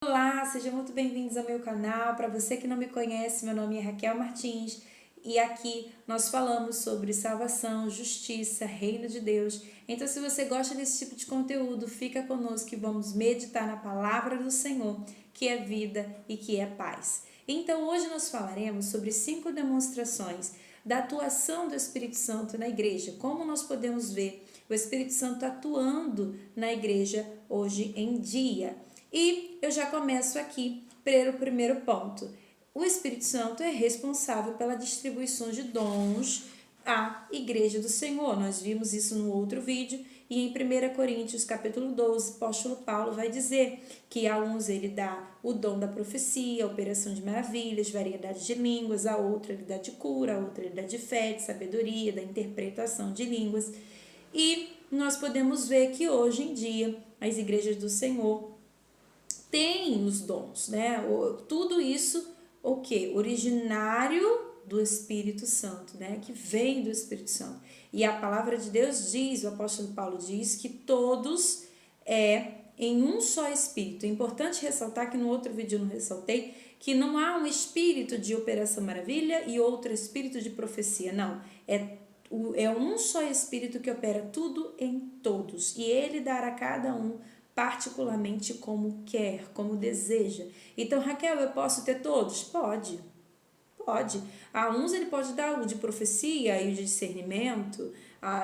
Olá, sejam muito bem-vindos ao meu canal. Para você que não me conhece, meu nome é Raquel Martins e aqui nós falamos sobre salvação, justiça, reino de Deus. Então, se você gosta desse tipo de conteúdo, fica conosco que vamos meditar na palavra do Senhor, que é vida e que é paz. Então, hoje nós falaremos sobre 5 demonstrações da atuação do Espírito Santo na igreja, como nós podemos ver o Espírito Santo atuando na igreja hoje em dia. E eu já começo aqui pelo primeiro ponto. O Espírito Santo é responsável pela distribuição de dons à Igreja do Senhor. Nós vimos isso no outro vídeo e em 1 Coríntios capítulo 12, o apóstolo Paulo vai dizer que a uns ele dá o dom da profecia, a operação de maravilhas, variedade de línguas, a outra ele dá de cura, a outra ele dá de fé, de sabedoria, da interpretação de línguas. E nós podemos ver que hoje em dia as igrejas do Senhor tem os dons, né? Tudo isso, o que? Originário do Espírito Santo, né? Que vem do Espírito Santo. E a palavra de Deus diz, o apóstolo Paulo diz, que todos em um só Espírito. É importante ressaltar que no outro vídeo eu não ressaltei que não há um espírito de operação maravilha e outro espírito de profecia, não. É um só Espírito que opera tudo em todos. E ele dará a cada um particularmente como quer, como deseja. Então, Raquel, eu posso ter todos? Pode. Pode. A uns ele pode dar o de profecia e o de discernimento,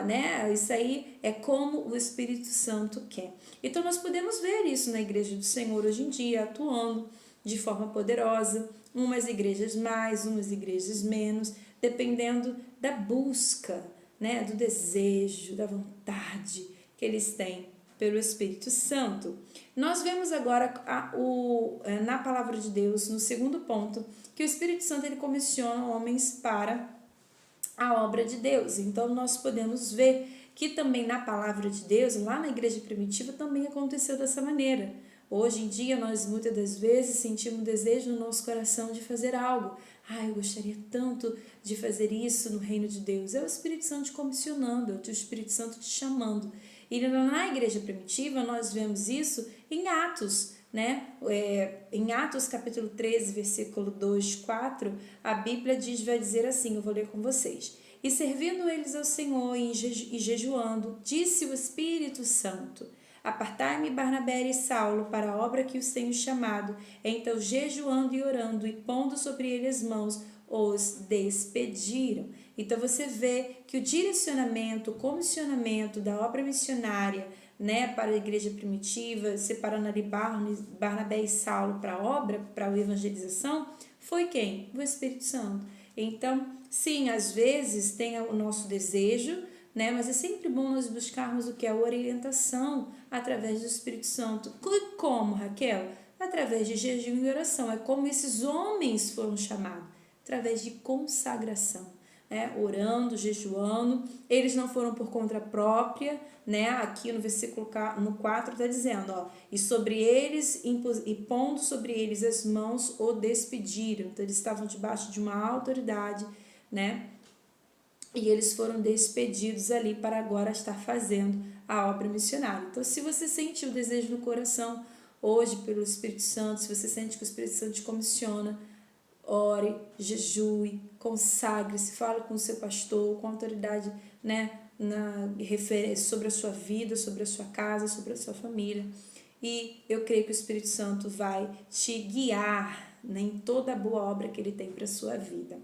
né? Isso aí é como o Espírito Santo quer. Então, nós podemos ver isso na Igreja do Senhor hoje em dia, atuando de forma poderosa, umas igrejas mais, umas igrejas menos, dependendo da busca, né? Do desejo, da vontade que eles têm pelo Espírito Santo. Nós vemos agora na palavra de Deus, no segundo ponto, que o Espírito Santo ele comissiona homens para a obra de Deus. Então nós podemos ver que também na palavra de Deus, lá na igreja primitiva, também aconteceu dessa maneira. Hoje em dia, nós muitas das vezes sentimos um desejo no nosso coração de fazer algo. Eu gostaria tanto de fazer isso no reino de Deus. É o Espírito Santo te comissionando, é o Espírito Santo te chamando. E na igreja primitiva, nós vemos isso em Atos, né? Em Atos capítulo 13, versículo 2, 4, a Bíblia vai dizer assim, eu vou ler com vocês. E servindo eles ao Senhor e jejuando, disse o Espírito Santo: apartai-me Barnabé e Saulo para a obra que os tenho chamado. Então, jejuando e orando e pondo sobre eles as mãos, os despediram. Então, você vê que o direcionamento, o comissionamento da obra missionária, né, para a igreja primitiva, separando ali Barnabé e Saulo para a obra, para a evangelização, foi quem? O Espírito Santo. Então, sim, às vezes tem o nosso desejo, né? Mas é sempre bom nós buscarmos o que é a orientação através do Espírito Santo. E como, Raquel? Através de jejum e oração. É como esses homens foram chamados, através de consagração, né? Orando, jejuando. Eles não foram por conta própria, né? Aqui no versículo 4 está dizendo, ó, e sobre eles, e pondo sobre eles as mãos, o despediram. Então eles estavam debaixo de uma autoridade, né? E eles foram despedidos ali para agora estar fazendo a obra missionária. Então, se você sente o desejo no coração hoje pelo Espírito Santo, se você sente que o Espírito Santo te comissiona, ore, jejue, consagre-se, fale com o seu pastor, com a autoridade, né, sobre a sua vida, sobre a sua casa, sobre a sua família. E eu creio que o Espírito Santo vai te guiar, né, em toda a boa obra que ele tem para a sua vida.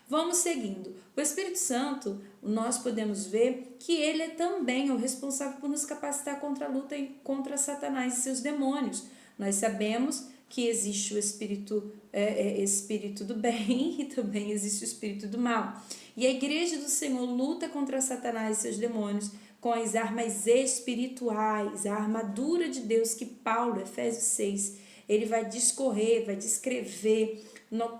Vamos seguindo. O Espírito Santo, nós podemos ver que ele é também o responsável por nos capacitar contra a luta contra Satanás e seus demônios. Nós sabemos que existe o espírito do bem e também existe o espírito do mal. E a igreja do Senhor luta contra Satanás e seus demônios com as armas espirituais, a armadura de Deus que Paulo, Efésios 6, ele vai discorrer, vai descrever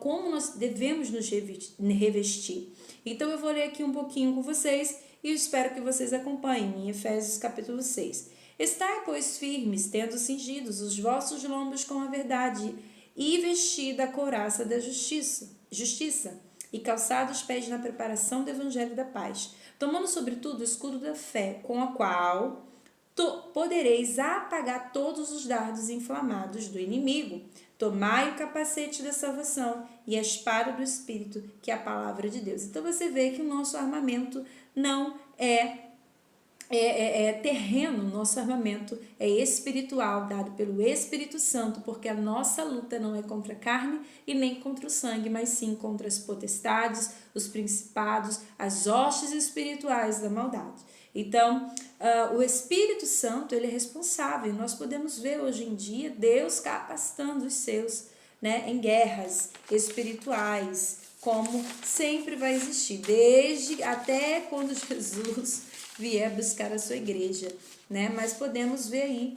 como nós devemos nos revestir. Então eu vou ler aqui um pouquinho com vocês e eu espero que vocês acompanhem em Efésios capítulo 6. Estai, pois, firmes, tendo cingidos os vossos lombos com a verdade e vestida a couraça da justiça e calçados os pés na preparação do evangelho da paz, tomando sobretudo o escudo da fé, com a qual podereis apagar todos os dardos inflamados do inimigo. Tomai o capacete da salvação e a espada do Espírito, que é a palavra de Deus. Então você vê que o nosso armamento não é terreno, nosso armamento é espiritual, dado pelo Espírito Santo, porque a nossa luta não é contra a carne e nem contra o sangue, mas sim contra as potestades, os principados, as hostes espirituais da maldade. Então, o Espírito Santo, ele é responsável. Nós podemos ver hoje em dia Deus capacitando os seus, né, em guerras espirituais, como sempre vai existir, desde até quando Jesus vier buscar a sua igreja, né? Mas podemos ver aí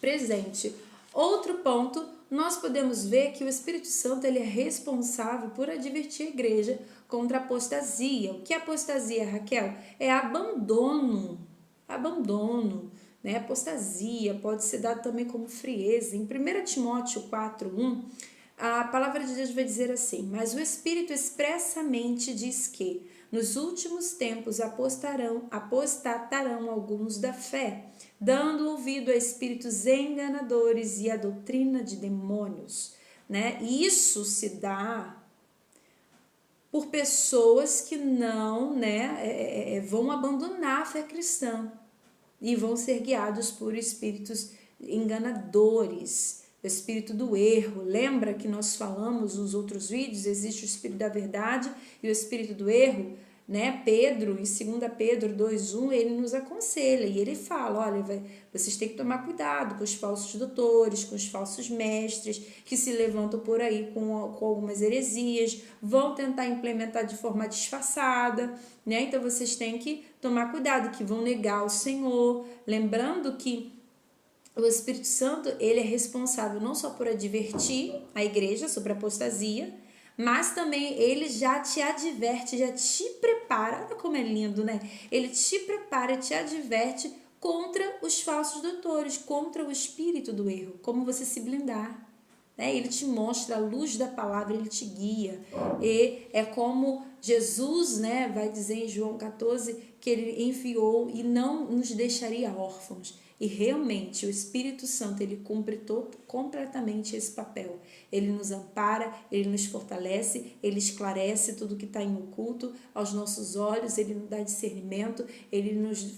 presente. Outro ponto, nós podemos ver que o Espírito Santo ele é responsável por advertir a igreja contra a apostasia. O que é apostasia, Raquel? É abandono, né? Apostasia pode ser dado também como frieza. Em 1 Timóteo 4:1, a palavra de Deus vai dizer assim: mas o Espírito expressamente diz que nos últimos tempos apostatarão alguns da fé, dando ouvido a espíritos enganadores e a doutrina de demônios, né? Isso se dá por pessoas que não, né, vão abandonar a fé cristã e vão ser guiados por espíritos enganadores, o espírito do erro. Lembra que nós falamos nos outros vídeos, existe o espírito da verdade e o espírito do erro, né? Pedro, em 2 Pedro 2:1, ele nos aconselha e ele fala, olha, vocês têm que tomar cuidado com os falsos doutores, com os falsos mestres que se levantam por aí com algumas heresias, vão tentar implementar de forma disfarçada, né? Então vocês têm que tomar cuidado, que vão negar o Senhor, lembrando que o Espírito Santo, ele é responsável não só por advertir a igreja sobre a apostasia, mas também ele já te adverte, já te prepara, olha como é lindo, né? Ele te prepara, te adverte contra os falsos doutores, contra o espírito do erro, como você se blindar, né? Ele te mostra a luz da palavra, ele te guia, e é como Jesus, né, vai dizer em João 14, que ele enviou e não nos deixaria órfãos. E realmente o Espírito Santo, ele cumpre completamente esse papel. Ele nos ampara, ele nos fortalece, ele esclarece tudo que está em oculto aos nossos olhos, ele nos dá discernimento, ele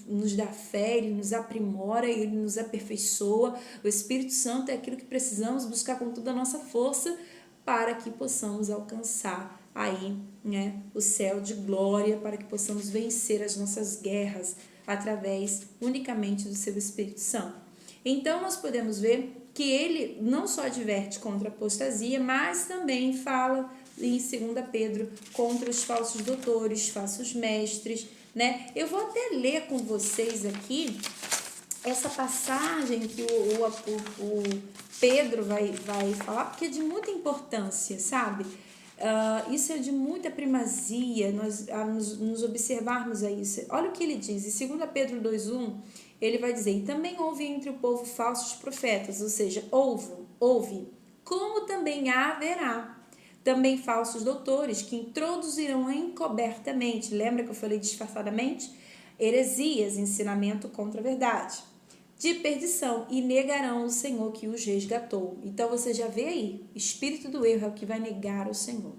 nos dá fé, ele nos aprimora, ele nos aperfeiçoa. O Espírito Santo é aquilo que precisamos buscar com toda a nossa força para que possamos alcançar aí, né, o céu de glória, para que possamos vencer as nossas guerras através unicamente do seu Espírito Santo. Então nós podemos ver que ele não só adverte contra a apostasia, mas também fala em 2 Pedro contra os falsos doutores, falsos mestres, né? Eu vou até ler com vocês aqui essa passagem que o Pedro vai falar, porque é de muita importância, sabe? Isso é de muita primazia, nós nos observarmos a isso. Olha o que ele diz, em 2 Pedro 2:1, ele vai dizer: e também houve entre o povo falsos profetas, ou seja, houve, como também haverá também falsos doutores que introduzirão encobertamente, lembra que eu falei disfarçadamente? Heresias, ensinamento contra a verdade, de perdição, e negarão o Senhor que os resgatou. Então você já vê aí, espírito do erro é o que vai negar o Senhor,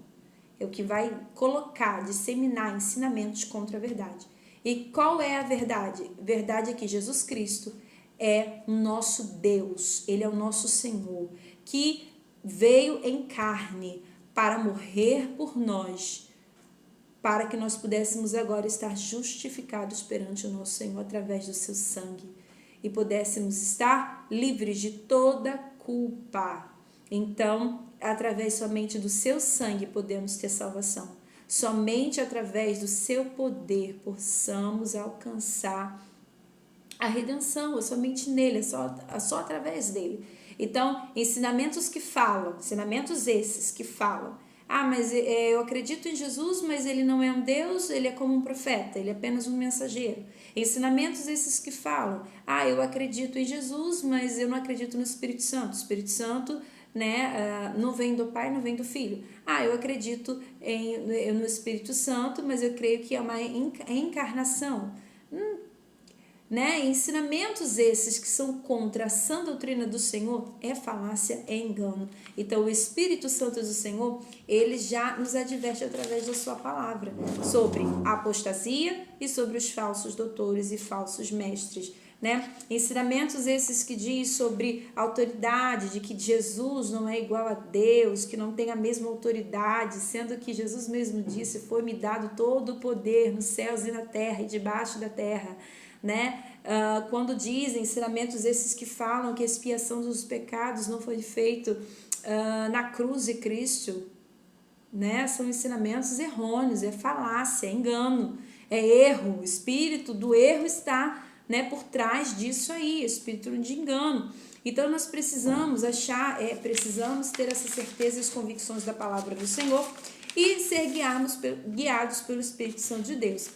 é o que vai colocar, disseminar ensinamentos contra a verdade. E qual é a verdade? A verdade é que Jesus Cristo é o nosso Deus, ele é o nosso Senhor, que veio em carne para morrer por nós, para que nós pudéssemos agora estar justificados perante o nosso Senhor através do seu sangue e pudéssemos estar livres de toda culpa. Então, através somente do seu sangue podemos ter salvação. Somente através do seu poder possamos alcançar a redenção, é somente nele, é só através dele. Então, ensinamentos esses que falam, mas eu acredito em Jesus, mas ele não é um Deus, ele é como um profeta, ele é apenas um mensageiro. Ensinamentos esses que falam, eu acredito em Jesus, mas eu não acredito no Espírito Santo. O Espírito Santo, né, não vem do Pai, não vem do Filho. Eu acredito no Espírito Santo, mas eu creio que é uma encarnação. né? Ensinamentos esses que são contra a sã doutrina do Senhor é falácia, é engano. Então o Espírito Santo do Senhor, ele já nos adverte através da sua palavra sobre a apostasia e sobre os falsos doutores e falsos mestres, né? Ensinamentos esses que diz sobre autoridade, de que Jesus não é igual a Deus, que não tem a mesma autoridade, sendo que Jesus mesmo disse: foi-me dado todo o poder nos céus e na terra e debaixo da terra, né? Quando dizem ensinamentos esses que falam que a expiação dos pecados não foi feito na cruz de Cristo, né? São ensinamentos errôneos, é falácia, é engano, é erro. O espírito do erro está, né, por trás disso aí, espírito de engano. Então nós precisamos precisamos ter essa certeza e as convicções da palavra do Senhor e ser guiados pelo Espírito Santo de Deus.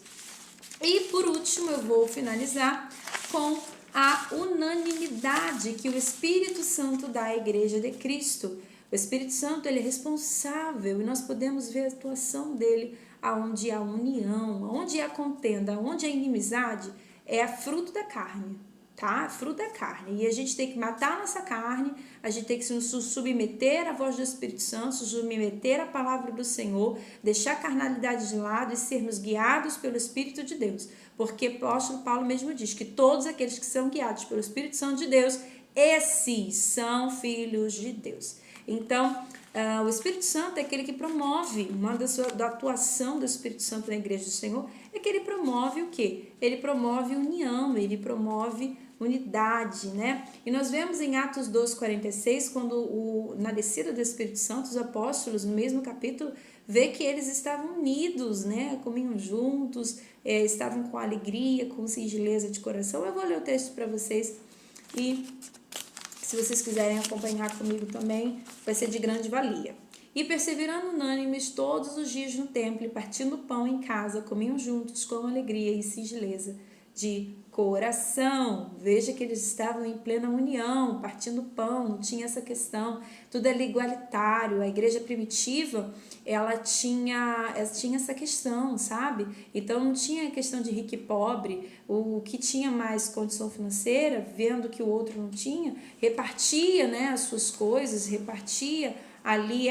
E por último, eu vou finalizar com a unanimidade que o Espírito Santo dá à Igreja de Cristo. O Espírito Santo, ele é responsável e nós podemos ver a atuação dele aonde há união, aonde há contenda, aonde há inimizade, é fruto da carne, tá? Fruto da carne. E a gente tem que matar a nossa carne, a gente tem que se submeter à voz do Espírito Santo, submeter à palavra do Senhor, deixar a carnalidade de lado e sermos guiados pelo Espírito de Deus. Porque o apóstolo Paulo mesmo diz que todos aqueles que são guiados pelo Espírito Santo de Deus, esses são filhos de Deus. Então, o Espírito Santo é aquele que promove, uma da atuação do Espírito Santo na igreja do Senhor, é que ele promove o quê? Ele promove união, ele promove unidade, né? E nós vemos em Atos 2:46, quando na descida do Espírito Santo, os apóstolos, no mesmo capítulo, vê que eles estavam unidos, né? Comiam juntos, estavam com alegria, com singeleza de coração. Eu vou ler o texto para vocês e se vocês quiserem acompanhar comigo também, vai ser de grande valia. E perseverando unânimes todos os dias no templo, e partindo pão em casa, comiam juntos com alegria e singeleza de coração. Veja que eles estavam em plena união, partindo pão, não tinha essa questão, tudo era igualitário. A igreja primitiva, ela tinha essa questão, sabe? Então não tinha questão de rico e pobre. O que tinha mais condição financeira, vendo que o outro não tinha, repartia, né, as suas coisas, repartia ali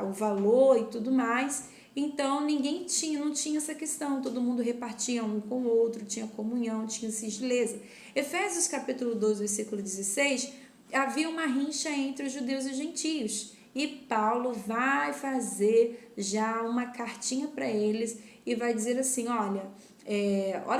o valor e tudo mais. Então não tinha essa questão, todo mundo repartia um com o outro, tinha comunhão, tinha singeleza. Efésios capítulo 12, versículo 16, havia uma rincha entre os judeus e os gentios. E Paulo vai fazer já uma cartinha para eles e vai dizer assim, olha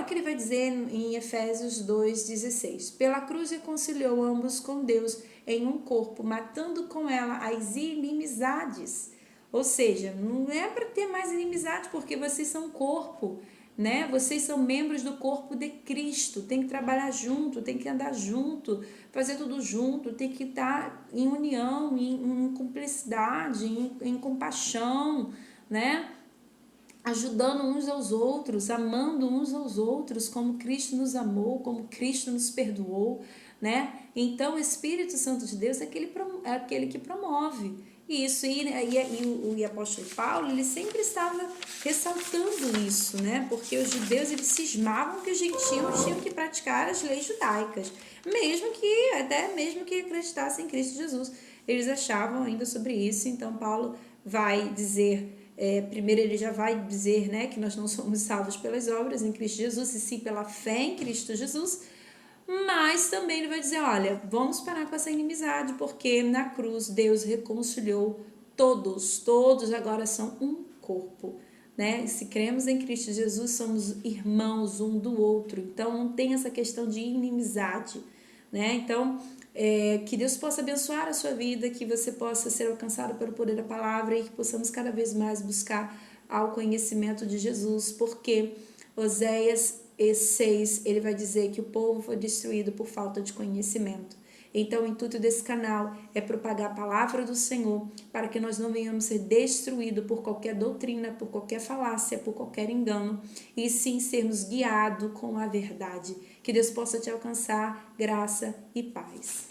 o que ele vai dizer em Efésios 2:16. Pela cruz reconciliou ambos com Deus em um corpo, matando com ela as inimizades. Ou seja, não é para ter mais inimizade, porque vocês são corpo, né? Vocês são membros do corpo de Cristo, tem que trabalhar junto, tem que andar junto, fazer tudo junto, tem que estar em união, em cumplicidade, em compaixão, né? Ajudando uns aos outros, amando uns aos outros, como Cristo nos amou, como Cristo nos perdoou, né? Então, o Espírito Santo de Deus é aquele que promove isso. E o apóstolo Paulo, ele sempre estava ressaltando isso, né? Porque os judeus, eles cismavam que os gentios tinham que praticar as leis judaicas, mesmo que acreditassem em Cristo Jesus. Eles achavam ainda sobre isso. Então, Paulo vai dizer... primeiro ele já vai dizer, né, que nós não somos salvos pelas obras em Cristo Jesus, e sim pela fé em Cristo Jesus, mas também ele vai dizer, olha, vamos parar com essa inimizade, porque na cruz Deus reconciliou todos agora são um corpo, né? Se cremos em Cristo Jesus, somos irmãos um do outro, então não tem essa questão de inimizade, né? Então, que Deus possa abençoar a sua vida, que você possa ser alcançado pelo poder da palavra e que possamos cada vez mais buscar ao conhecimento de Jesus, porque Oséias 6, ele vai dizer que o povo foi destruído por falta de conhecimento. Então, o intuito desse canal é propagar a palavra do Senhor para que nós não venhamos ser destruídos por qualquer doutrina, por qualquer falácia, por qualquer engano, e sim sermos guiados com a verdade. Que Deus possa te alcançar graça e paz.